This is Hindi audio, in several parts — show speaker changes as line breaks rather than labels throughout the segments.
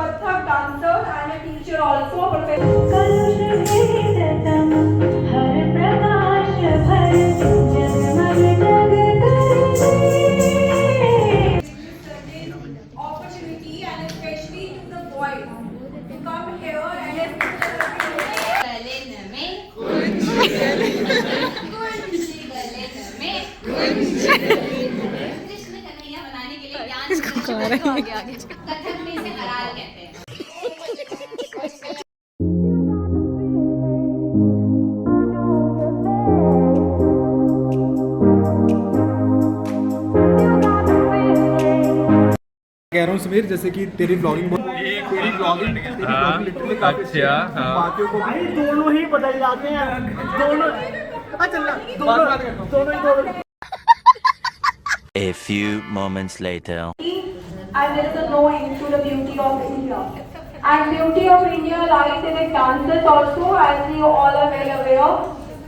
Kathak dancer and a teacher also, a professor. Opportunity and especially to the boys to come here and
Krishna Kanhaiya बनाने के लिए ज्ञान कथक में इसे हराल कहते हैं।
कह रहा हूँ समीर, जैसे कि तेरी ब्लॉगिंग लिटरली काफी अच्छी है। बाकियों को
भाई दोनों ही बदल जाते हैं, दोनों दोनों।
A few moments later.
and there is a no end to the beauty of India. And beauty of India lies in its dances also, as you all are well aware.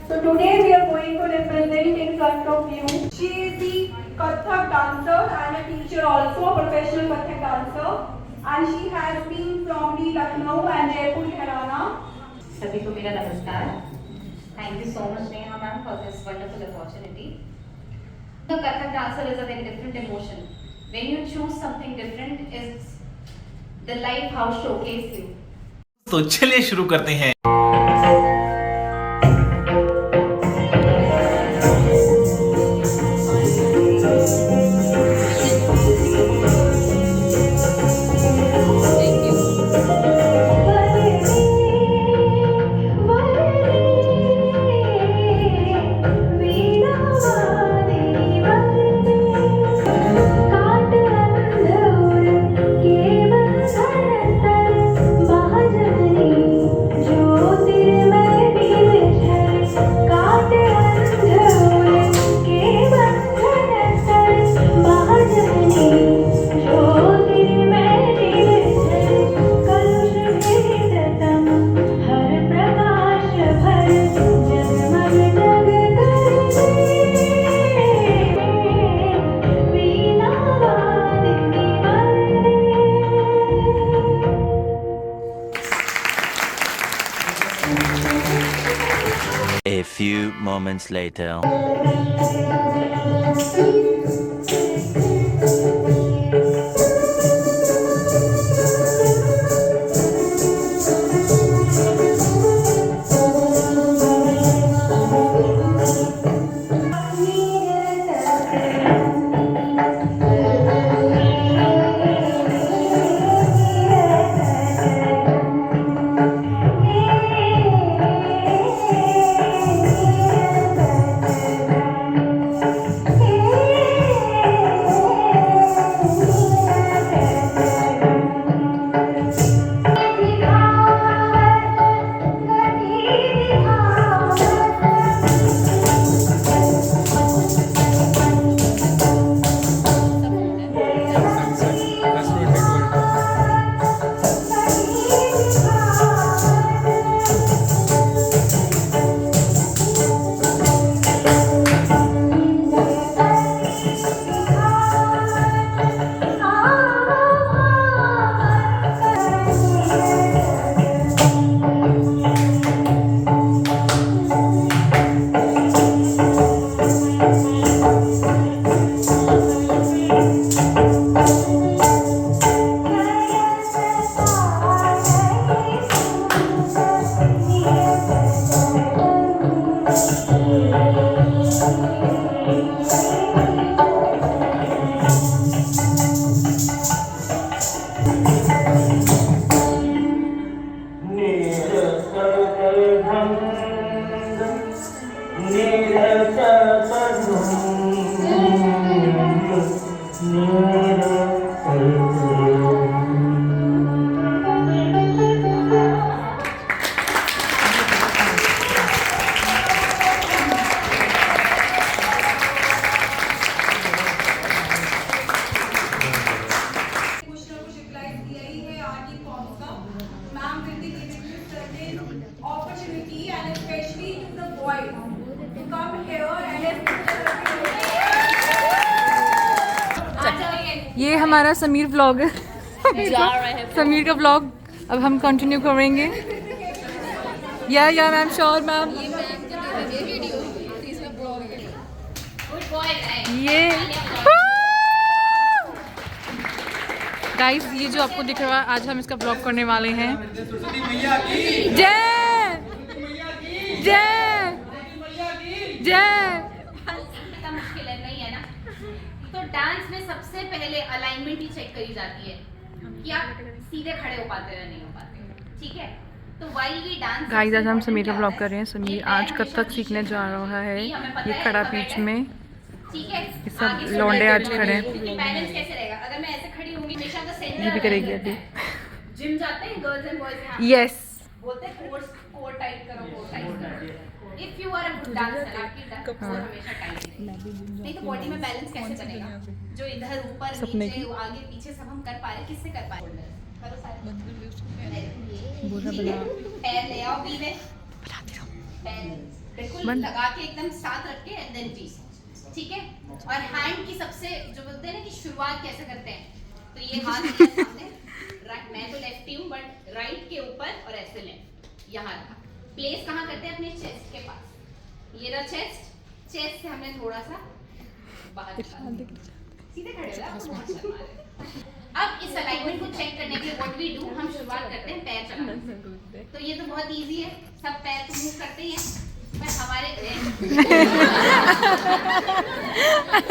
So today we are going to represent in front of you. She is the Kathak dancer and a teacher also, a professional Kathak dancer. And she has been from the Lucknow and Jaipur Haryana.
सभी को मेरा नमस्कार। Thank you so much Neha ma'am for this wonderful opportunity. The Kathak dancer is a very different emotion. When you choose something different, is the life how showcase you.
तो चलिए शुरू करते हैं।
A few moments later.
Opportunity and especially to the boys to come here and
ये हमारा समीर व्लॉग है। समीर का ब्लॉग अब हम कंटिन्यू करेंगे। या मैम श्योर मैम। ये गाइस ये जो आपको दिख रहा है आज हम इसका ब्लॉग करने वाले हैं। जय जय जय।
इतना मुश्किल है नहीं है ना। तो डांस में सबसे पहले अलाइनमेंट ही चेक करी जाती है कि आप सीधे खड़े हो पाते हैं नहीं हो पाते। ठीक है, तो वाइल ये डांस
गाइस आज हम समीर का ब्लॉग कर रहे हैं। समीर आज कथक सीखने जा रहा है। ये खड़ा बीच में,
ठीक है,
ये सब लौंडे आज खड़े हैं।
बैलेंस कैसे रहेगा अगर मैं ऐसे खड़ी होंगी हमेशा तो सेंटर।
ये भी करेगी अभी।
जिम जाते हैं गर्ल्स एंड बॉयज यहां
यस
बोलते हैं कोर टाइट करो, कोर टाइट करो। If you are a good dancer आपकी कोर हमेशा टाइट रहेगी। नहीं तो बॉडी में बैलेंस कैसे बनेगा? जो इधर ऊपर नीचे आगे पीछे सब हम कर पा रहे, किससे कर पा रहे? करो सारे। पैर ले आओ बी में, पैर बिल्कुल लगा के एकदम साथ रख के एंड देन बी। ठीक है, और हैंड की सबसे जो बोलते हैं ना कि शुरुआत कैसे करते हैं, तो ये हाथ मेरे सामने, राइट, मैं तो लेफ्टी हूँ बट राइट के ऊपर और ऐसे लेफ्ट यहाँ रखा। प्लेस कहाँ करते हैं? अपने चेस्ट के पास। ये रहा चेस्ट, चेस्ट से हमने थोड़ा सा बाहर सीधे खड़े रहा। अब इस अलाइनमेंट को चेक करने के लिए व्हाट वी डू, हम शुरुआत करते हैं पैर चलाने से। तो ये तो बहुत इजी है, सब पैर तो मूव करते ही हैं, पर हमारे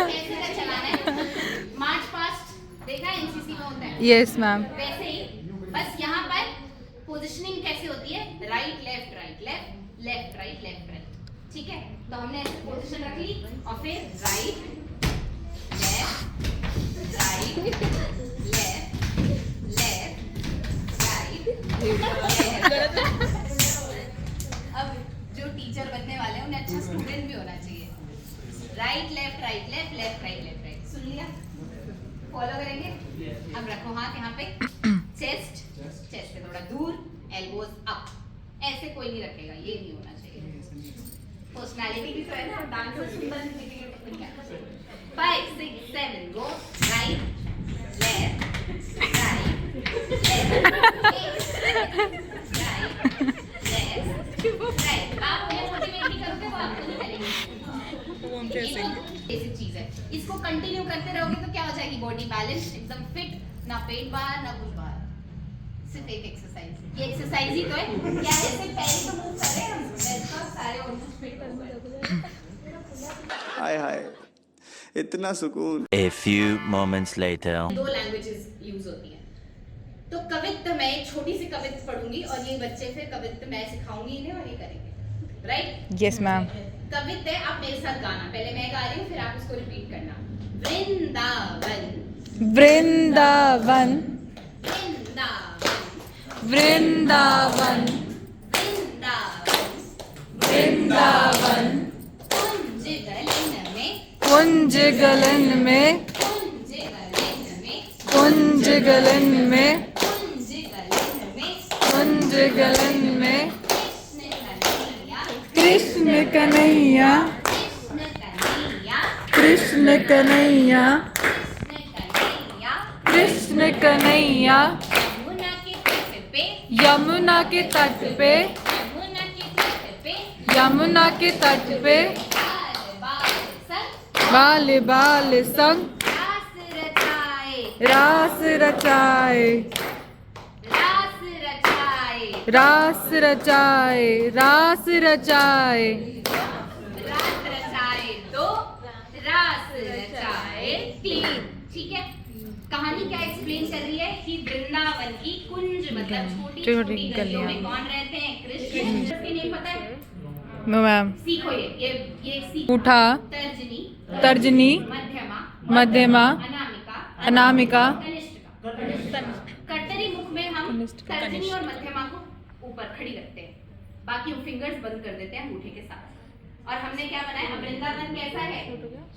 कैसे का चलाना है? मार्च पास्ट देखा है एनसीसी में होता है?
Yes ma'am.
वैसे ही बस यहाँ पर पोजीशनिंग कैसे होती है? Right left right left left right left right. ठीक है, तो हमने ऐसे पोजीशन रख ली और फिर right left right left left right left. अब जो टीचर बनने वाले हैं उन्हें अच्छा स्टूडेंट भी होना चाहिए। Right left right left left right left right, सुन लिया? फॉलो करेंगे। अब रखो हाथ यहाँ पे, चेस्ट चेस्ट से थोड़ा दूर, एल्बोज अप। ऐसे कोई नहीं रखेगा, ये नहीं होना चाहिए। पर्सनालिटी भी तो है ना, डांस और सुंदर दिखने के लिए 5 6 7 go. Right left right left right right. आप उन्हें मोटिवेट नहीं करोगे वो आपको नहीं करेंगे। बेसिक चीज है, इसको कंटिन्यू करते रहोगे तो क्या हो जाएगी? बॉडी बैलेंस एकदम फिट, ना पेट बाहर ना कुछ बाहर, सिर्फ एक एक्सरसाइज। ये एक्सरसाइज ही तो है, क्या है? सिर्फ पैर ही तो मूव कर रहे हैं हम, वैसे सारे ऑलमोस्ट फिट हो गए।
हाय हाय इतना सुकून।
A few moments later.
2 languages use होती हैं। तो कवित्त मैं छोटी सी कवित्त पढ़ूंगी और ये बच्चे फिर कवित्त मैं सिखाऊंगी इन्हें और ये करेंगे। राइट?
Yes ma'am.
कवित्त है, आप मेरे साथ गाना, पहले मैं गा रही हूँ फिर आप उसको रिपीट करना। वृंदावन
वृंदावन
वृंदावन
वृंदावन वृंदावन
कुंज गलन में
कुंज गलन में
कुंज गलन में
कुंज गलन में
कुंज गलन में
कुंज गलन में कृष्ण कन्हैया कृष्ण कन्हैया कृष्ण कन्हैया
यमुना के तट पे
यमुना के तट पे बाल बाल संग रास रचाए रास रचाए रास रचाए
रात रचाए 2 रास रचाए 3। ठीक है, कहानी क्या एक्सप्लेन कर रही है कि वृंदावन की कुंज मतलब छोटी छोटी गलियों में कौन रहते हैं? कृष्ण। इसके नेम पता है?
No ma'am.
सीखो ये सीखो।
उठा
तर्जनी
तर्जनी
मध्यमा
मध्यमा
अनामिका
अनामिका
कनिष्ठिका। कटरी मुख में हम तर्जनी और मध्यमा को ऊपर खड़ी रखते हैं, बाकी फिंगर्स बंद कर देते हैं अंगूठे के साथ। और हमने क्या बनाया? वृंदावन कैसा है?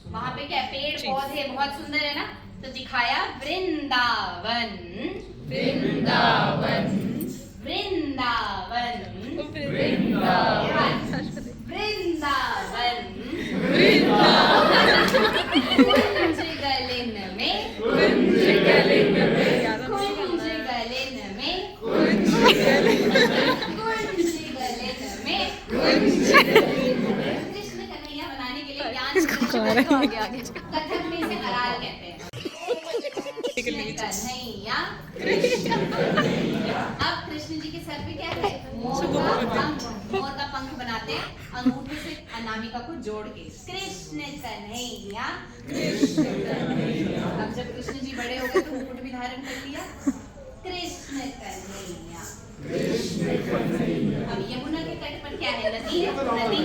वहाँ पे क्या पेड़ पौधे बहुत सुंदर है ना, तो दिखाया वृंदावन वृंदावन वृंदावन वृंदावन वृंदावन कुंज गलन में कुंज कृष्ण कन्हैया बनाने के लिए ज्ञान कथक में इसे अराल कहते हैं। कन्हैया अब कृष्ण जी के सर पे क्या है? मोर का पंख बनाते हैं अंगूठे से अनामिका को जोड़ के। कृष्ण कन्हैया। अब जब कृष्ण जी बड़े हो गए तो मुकुट भी धारण कर लिया। कृष्ण कन्हैया। अब यमुना के तट पर क्या है? नदी है। नदी।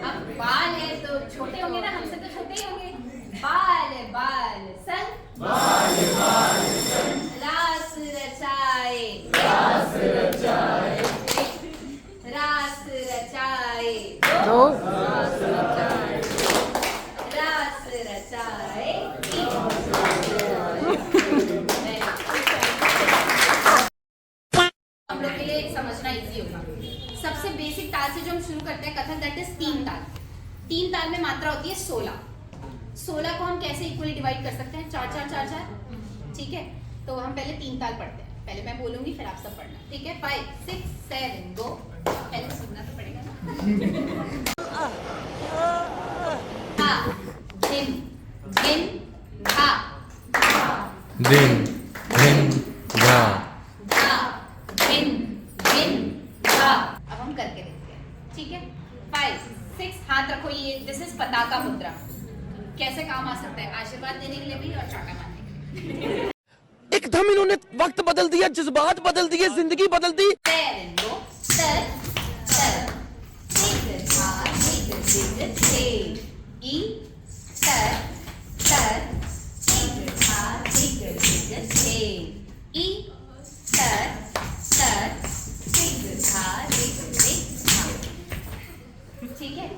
अब बाल है तो छोटे होंगे ना, हमसे तो छोटे ही होंगे। बाल बाल संग रास रचाए। रास रचाए दो। रास रचाए हम लोग के लिए समझना इजी होगा। सबसे बेसिक ताल से जो हम शुरू करते हैं कथक, दैट इज 3 ताल। 3 ताल में मात्रा होती है 16। 16 को हम कैसे इक्वली डिवाइड कर सकते हैं? 4 4 4 4। ठीक है, तो हम पहले 3 ताल पढ़ते हैं। पहले मैं बोलूंगी फिर आप सब पढ़ना, ठीक है? 5 6 7 गो। पहले सुनना तो पड़ेगा ना। हा दिन दिन हा
दिन दिन धा
धा दिन दिन हा। अब हम करके देखते हैं, ठीक है? 5 6 हाथ रखो। ये दिस इज पताका मुद्रा। कैसे काम आ सकता है? आशीर्वाद देने के लिए भी और चाटा मारने के लिए।
एकदम इन्होंने वक्त बदल दिया, जज्बात बदल दिए, जिंदगी बदल दी।
ठीक है?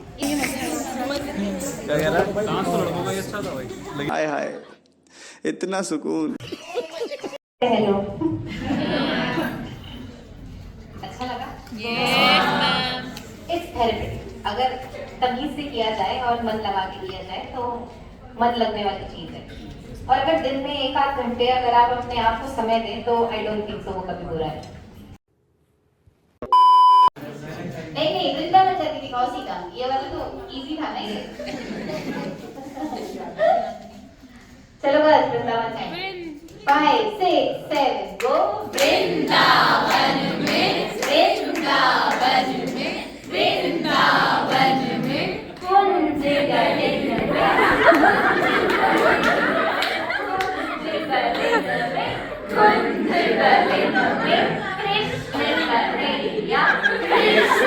हाय हाय इतना सुकून।
हेलो।
अच्छा लगा? It's therapeutic. अगर तमीज से किया जाए और मन लगा के किया जाए तो मन लगने वाली चीज है। और अगर दिन में 1-8 घंटे अगर आप अपने आप को समय दें तो आई डोंट थिंक सो वो कभी बुरा है। नहीं वृंदावन करके दिखाओ सीधा। ये वाला तो इजी था ना ये। चलो बस वृंदावन है। 5 6 7 गो। वृंदावन में वृंदावन में वृंदावन में कुंज गले में कुंज गले में कृष्ण कन्हैया। कृष्ण